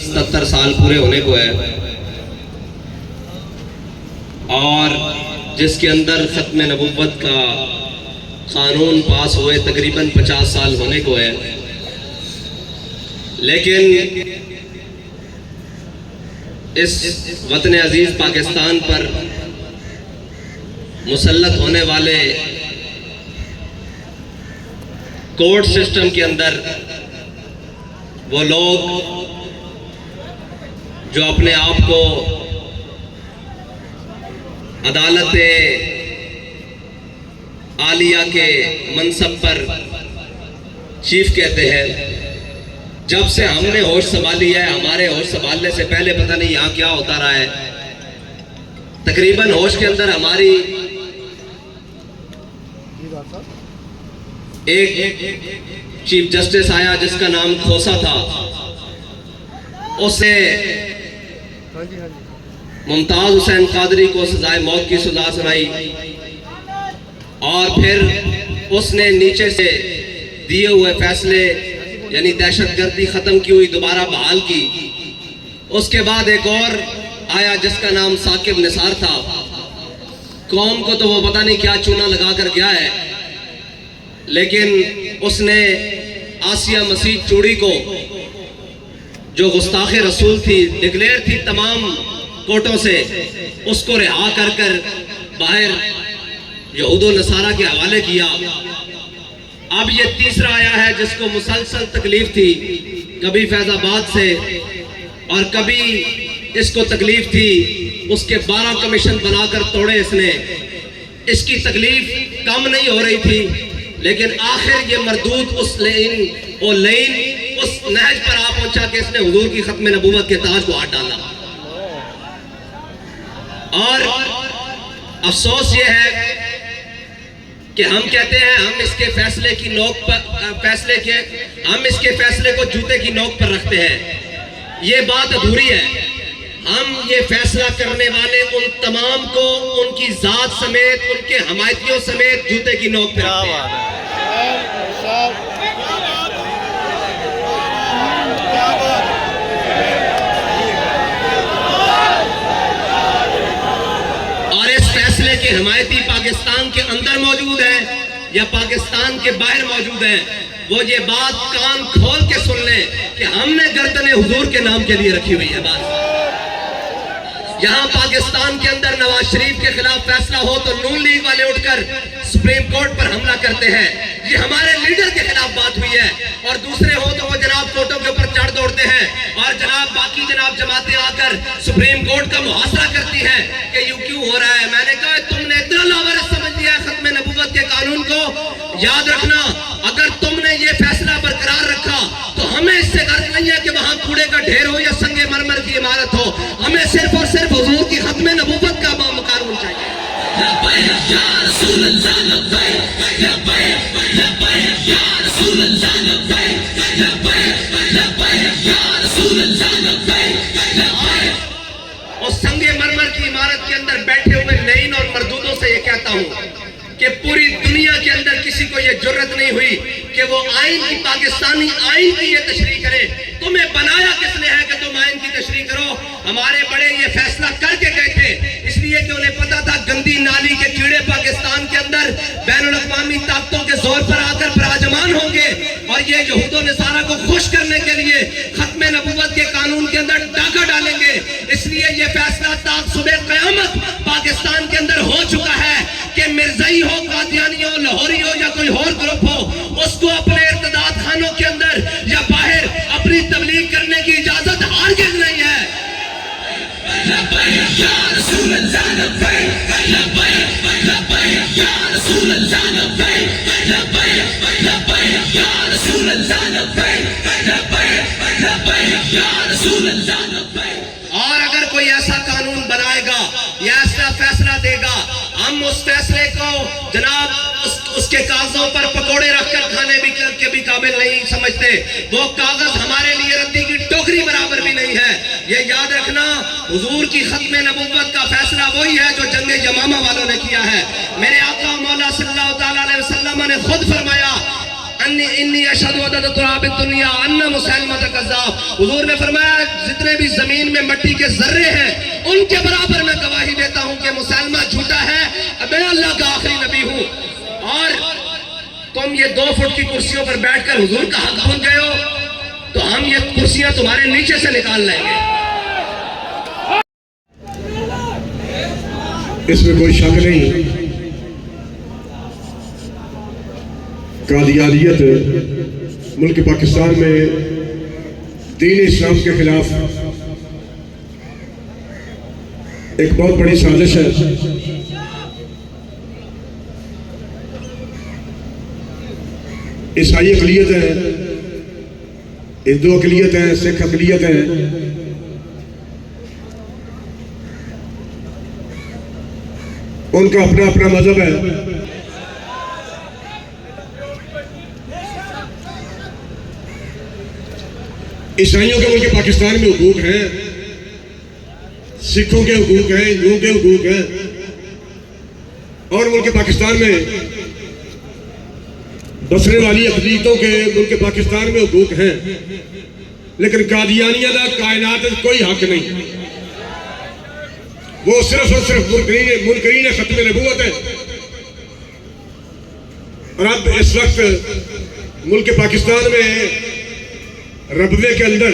77 साल पूरे होने को है और जिसके अंदर खत्म नबुव्वत का कानून पास हुए तकरीबन 50 साल होने को है। लेकिन इस वतन अजीज पाकिस्तान पर मुसल्लत होने वाले कोर्ट सिस्टम के अंदर वो लोग जो अपने आप को अदालत आलिया के मनसब पर चीफ कहते हैं, जब से हमने होश संभाली है, हमारे होश संभालने से पहले पता नहीं यहाँ क्या होता रहा है। तकरीबन होश के अंदर हमारी एक चीफ जस्टिस आया जिसका नाम खोसा था, उसने मुमताज हुसैन कादरी को सजाए मौत की सजा सुनाई और फिर उसने नीचे से दिए हुए फैसले यानी दहशतगर्दी खत्म की हुई, दोबारा बहाल की। उसके बाद एक और आया जिसका नाम साकिब निसार था। कौम को तो वो पता नहीं क्या चूना लगा कर गया है, लेकिन उसने आसिया मसीह चूड़ी को जो गुस्ताखे रसूल थी, डिक्लेयर थी तमाम कोर्टों से, उसको रिहा कर कर बाहर यहूदो नसारा के हवाले किया। अब ये तीसरा आया है जिसको मुसलसल तकलीफ थी, कभी फैजाबाद से और कभी इसको तकलीफ थी, उसके 12 कमीशन बनाकर तोड़े इसने। इसकी तकलीफ कम नहीं हो रही थी, लेकिन आखिर ये मरदूद उस नहज पर आ पहुंचा कि इसने हुजूर की खत्म नबूवत के ताज को हाथ डाला। और अफसोस ये है कि हम कहते हैं हम इसके फैसले की नोक पर हम इसके फैसले को जूते की नोक पर रखते हैं। ये बात अधूरी है। हम ये फैसला करने वाले उन तमाम को उनकी जात समेत, उनके हमायतियों समेत जूते की नोक पर रखते हैं। और इस फैसले के हमायती पाकिस्तान के अंदर मौजूद है या पाकिस्तान के बाहर मौजूद है, वो ये बात कान खोल के सुन ले कि हमने गर्दन हुजूर के नाम के लिए रखी हुई है। बात यहाँ पाकिस्तान के अंदर नवाज शरीफ के खिलाफ फैसला हो तो नून लीग वाले उठकर सुप्रीम कोर्ट पर हमला करते हैं। ये हमारे लीडर के खिलाफ बात हुई है। और दूसरे हो तो वो जनाब कोर्टों के ऊपर चढ़ दौड़ते हैं और जनाब बाकी जनाब जमातें आकर सुप्रीम कोर्ट का मुहासरा करती हैं कि यूं क्यों हो रहा है। मैंने कहा तुमने इतना लावारिस समझ लिया है खत्म नबूवत के कानून को। याद रखना, अगर तुमने ये फैसला बरकरार रखा तो हमें इससे गर्ज नहीं है कि वहां कूड़े का ढेर हो या संगे मरमर की इमारत हो। हमें सिर्फ और सिर्फ हुजूर की खत्म नबूवत का कानून चाहिए। और संगे मरमर की इमारत के अंदर बैठे हुए नईन और मरदूदों से ये कहता हूं कि पूरी दुनिया के अंदर किसी को ये जुर्रत नहीं हुई कि वो आइन की, पाकिस्तानी आइन की ये तशरीह करे। तुम्हें बनाया किसने है कि तुम आइन की तशरीह करो? हमारे बड़े ये फैसला करके गए थे, इसलिए कि उन्हें पता था गंदी नाली के कीड़े पाकिस्तान के अंदर बैनुल अक़वामी ताकतों के जोर पर आकर पराजमान होंगे और ये यहूदो नसारा को खुश करने के लिए खत्म नबूवत के कानून के अंदर डाका डालेंगे। इसलिए ये फैसला ताक सुबह क़यामत पाकिस्तान के अंदर हो चुका है कि मिर्ज़ाई हो, कादियानी हो, लाहौरी हो या कोई और ग्रुप हो, उसको अपने इर्तिदाद खानों के अंदर या बाहर अपनी तबलीग करने की इजाजत हरगिज़ नहीं है। और अगर कोई ऐसा कानून बनाएगा या ऐसा फैसला देगा, हम उस फैसले को जनाब उसके कागजों पर पकोड़े रखकर खाने के भी काबिल नहीं समझते। वो कागज हमारे लिए रद्दी की टोकरी बराबर भी नहीं है। ये याद रखना, हुजूर की खत्म नबूवत का फैसला वही है जो जंगे यमामा वालों ने किया है। मेरे आका मौला सल्लल्लाहु अलैहि वसल्लम ने खुद फरमाया, हुजूर ने फरमाया भी जमीन में मट्टी के जर्रे हैं, उनके बराबर मैं गवाही देता हूं कि मुसलमान झूठा है, मैं अल्लाह का आखिरी नबी हूं। और तुम ये 2 फुट की कुर्सियों पर बैठकर हुजूर का हक भूल गए हो, तो हम ये कुर्सियां तुम्हारे नीचे से निकाल लेंगे। इसमें कोई शक नहीं, कादियानियत मुल्क पाकिस्तान में दीन इस्लाम के खिलाफ एक बहुत बड़ी साजिश है। ईसाई अक़लियत है, हिंदू अक़लियत है, सिख अक़लियत है, उनका अपना अपना मजहब है। ईसाइयों के मुल्क पाकिस्तान में हुकूक हैं, सिखों के हुकूक हैं, हिंदुओं के हुकूक हैं, और मुल्क पाकिस्तान में बसने वाली अक़लीतों के मुल्क पाकिस्तान में हुकूक हैं। लेकिन कादियानिया का कायनात कोई हक नहीं, वो सिर्फ और सिर्फ मुनकरीन खत्म नबूवत है। और अब इस वक्त मुल्क पाकिस्तान में रबवे के अंदर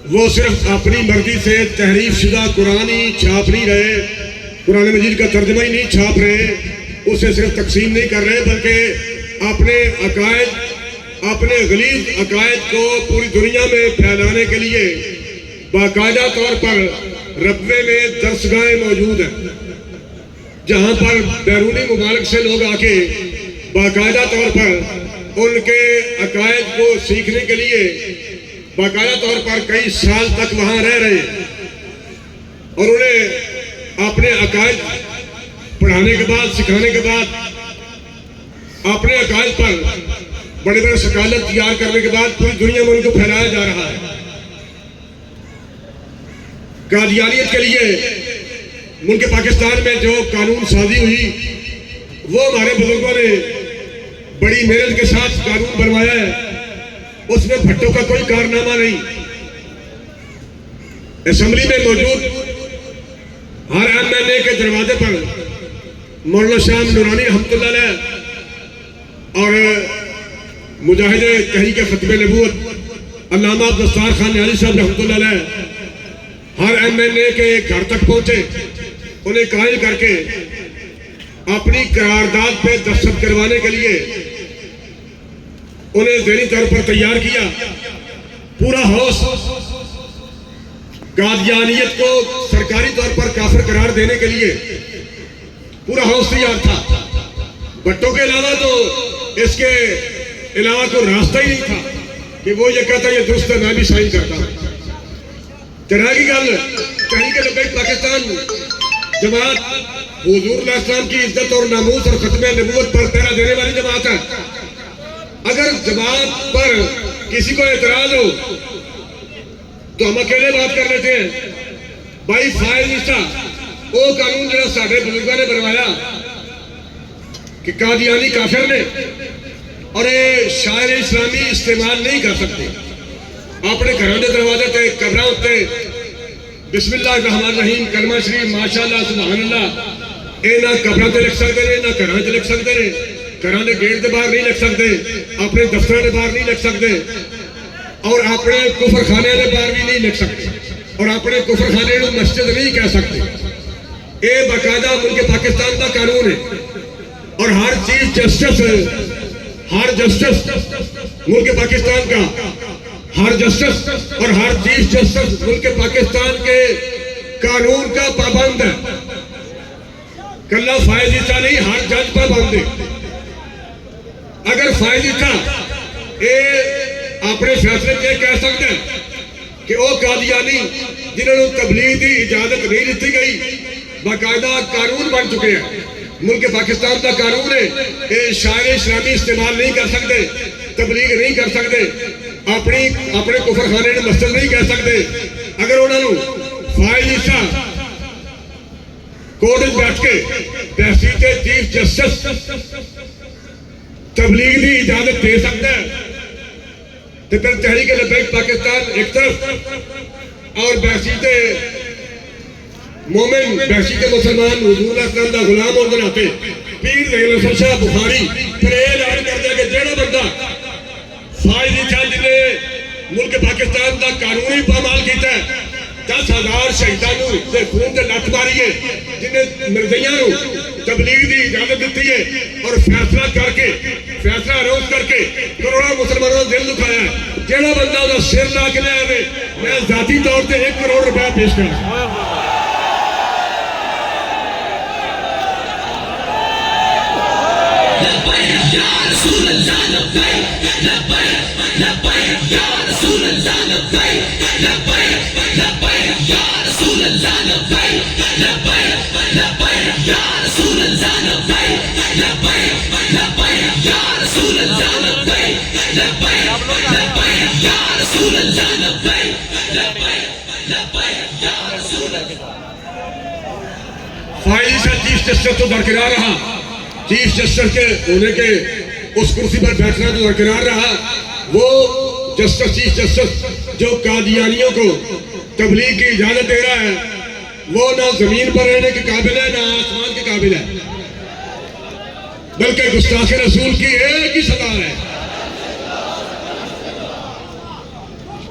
वो सिर्फ अपनी मर्जी से तहरीफ शुदा कुरान ही छाप नहीं रहे, कुरान मजीद का तर्जमा ही नहीं छाप रहे, उसे सिर्फ तकसीम नहीं कर रहे, बल्कि अपने अकायद, अपने गलीज अकायद को पूरी दुनिया में फैलाने के लिए बाकायदा तौर पर रबवे में दरसगाहें मौजूद हैं, जहां पर बैरूनी मुमालिक से लोग आके बाकायदा तौर पर उनके अकायद को सीखने के लिए बाकायदा तौर पर कई साल तक वहां रह रहे हैं, और उन्हें अपने अकायद पढ़ाने के बाद, सिखाने के बाद, अपने अकायद पर बड़े बड़े सकालत तैयार करने के बाद पूरी दुनिया में उनको फैलाया जा रहा है। कादियानियत के लिए मुल्क पाकिस्तान में जो कानून साजी हुई, वो हमारे बुजुर्गों ने बड़ी मेहनत के साथ कानून बनवाया है, उसमें भट्टों का कोई कारनामा नहीं। असेंबली में मौजूद हर एमएलए के दरवाजे पर मौलाना शाह नूरानी रहमतुल्लाह अलैह और मुजाहिद तहरीक खत्म नबूवत अल्लामा दस्तार खान न्यारी साहब रहमतुल्लाह अलैह हर एमएलए के घर तक पहुंचे, उन्हें कायल करके अपनी करारदाद पे दस्तखत करवाने के लिए उन्हें ज़हनी तौर पर तैयार किया। पूरा हाउस कादियानियत को सरकारी तौर पर काफिर करार देने के लिए पूरा हाउस तैयार था। भट्टों के अलावा तो इसके अलावा कोई रास्ता ही नहीं था कि वो ये कहता ये दुरुस्त है, मैं भी साइन करता हूं। तरह की गल कहीं के लबैक पाकिस्तान जमात हुजूर इस्लाम की इज्जत और नामूस और खत्म नबूवत पर पहरा देने वाली जमात है। अगर जमात पर किसी को एतराज हो तो हम अकेले बात कर लेते हैं। भाई फाइल निशा वो कानून जो साढ़े बुजुर्गों ने बनवाया कि कादियानी काफिर ने और ये शायर इस्लामी इस्तेमाल नहीं कर सकते, अपने घरों के दरवाजे ते कब्रां उत्ते बिस्मिल्लाह रहमान रहीम कलमा शरीफ माशाअल्लाह सुभान अल्लाह ये ना कब्रां ते लिख सकते हैं, ना घरों च लिख सकते हैं, घरों के गेट के बाहर नहीं लिख सकते, अपने दफ्तर के बाहर नहीं लिख सकते, और अपने कुफर खाने के बाहर भी नहीं लिख सकते, और अपने कुफर खाने को मस्जिद नहीं कह सकते। ये बाकायदा मुल्क पाकिस्तान का कानून है। और हर चीफ जस्टिस मुल्क पाकिस्तान का, हर जस्टिस और हर चीफ जस्टिस मुल्क पाकिस्तान के कानून का पाबंद है। कल्ला फायदी था नहीं, हर जज पाबंद है। अगर फायदी था ये अपने फैसले पे कह सकते हैं कि वो कादियानी जिन्होंने तबलीग की इजाजत नहीं दी गई, बाकायदा कानून बन चुके हैं। मुल्क पाकिस्तान का कानून है कि शायर इस्लामी इस्तेमाल नहीं कर सकते, तबलीग नहीं कर सकते, अपने कुफर खाने में मस्जिद नहीं कह सकते। अगर उन्होंने फाइल हिस्सा कोर्ट में बैठ के तहसील के चीफ जस्टिस तबलीग की इजाजत दे सकता है तो फिर तहरीक लबैक पाकिस्तान एक तरफ और बहसीते मोमिन बहसीते मुसलमान हुजूर इस्लाम दा गुलाम होने दे नाते पीर दयाल हसन शाह बुखारी फिर ये ऐलान कर दिया कि जेड़ा बंदा फायदी था जिन्हें मुल्क पाकिस्तान का कानूनी पामाल किया 10,000 शहीदों के खून से लत मारी है, जिन्हें निर्दयियों तबलीग की इजाजत दी है और फैसला अनाउंस करके करोड़ों मुसलमानों का दिल दुखाया है। जेड़ा बंदा उसका सिर ला के लिया मैं जाती तौर पर 1 करोड़ रुपया पेश कर फाइली से चीफ जस्टिस तो दरकिरार रहा, चीफ जस्टिस के होने के उस कुर्सी पर बैठना तो दरकिरार रहा। वो जस्टिस चीफ जस्टिस जो कादियानियों को तबलीग की इजाजत दे रहा है वो ना जमीन पर रहने के काबिल है ना आसमान के काबिल है, बल्कि गुस्ताख रसूल की एक ही सदा है।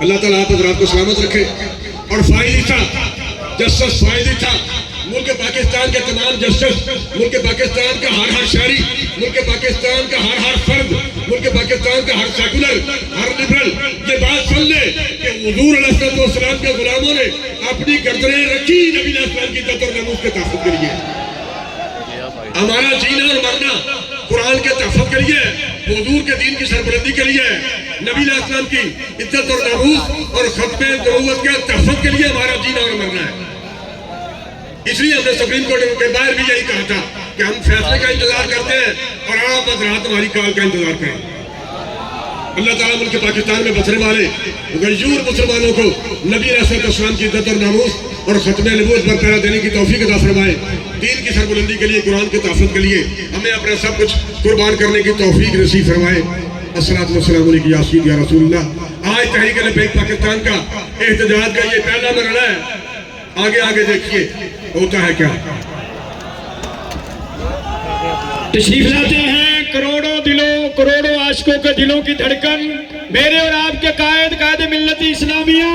अल्लाह ताला आप हज़रात को सलामत रखे। और फायदी था जस्टिस, फायदी था मुल्क पाकिस्तान के तमाम जस्टिस, मुल्क पाकिस्तान का हर शहरी, मुल्क पाकिस्तान का हर फर्द, मुल्क पाकिस्तान का हर सेकुलर, हर लिबरल ये बात सुन ले कि हुजूर अलैहिस्सलाम के गुलामों ने अपनी गर्दनें रखी नबी अलैहिस्सलाम की इज्जत और नमूज के तहफ़्फ़ुज़ के लिए। हमारा जीना और मरना कुरान के तहफ़्फ़ुज़ के लिए, हुजूर के दीन की सरबलंदी के लिए, नबी अलैहिस्सलाम की इज्जत और नमूज और खत्मे नबूवत के तहफ़्फ़ुज़ के लिए हमारा जीना और मरना है। इसलिए हमने सुप्रीम कोर्ट के बाहर भी यही कहा था कि हम फैसले का इंतजार करते हैं और आप हज़रात हमारी कॉल का इंतजार करें। अल्लाह ताला मुल्क पाकिस्तान में बसने वाले गयूर मुसलमानों को नबी अलैहिस्सलाम की इज्जत और नामूस और खत्मे नबूवत पर पैरा देने की तौफीक अता फरमाए। दीन की सरबुलंदी के लिए, कुरान के तहफ़्फ़ुज़ के लिए हमें अपना सब कुछ कुर्बान करने की तौफीक नसीब फरमाए। अस्सलातु वस्सलामु अलैका या सय्यदी या रसूलल्लाह। आज तहरीक लब्बैक पाकिस्तान का एहतजाज का ये पहला मरहला है। आगे आगे देखिए होता है क्या। तशरीफ लाते हैं करोड़ों दिलों, करोड़ों आशिकों के दिलों की धड़कन, मेरे और आपके कायद मिल्लत इस्लामिया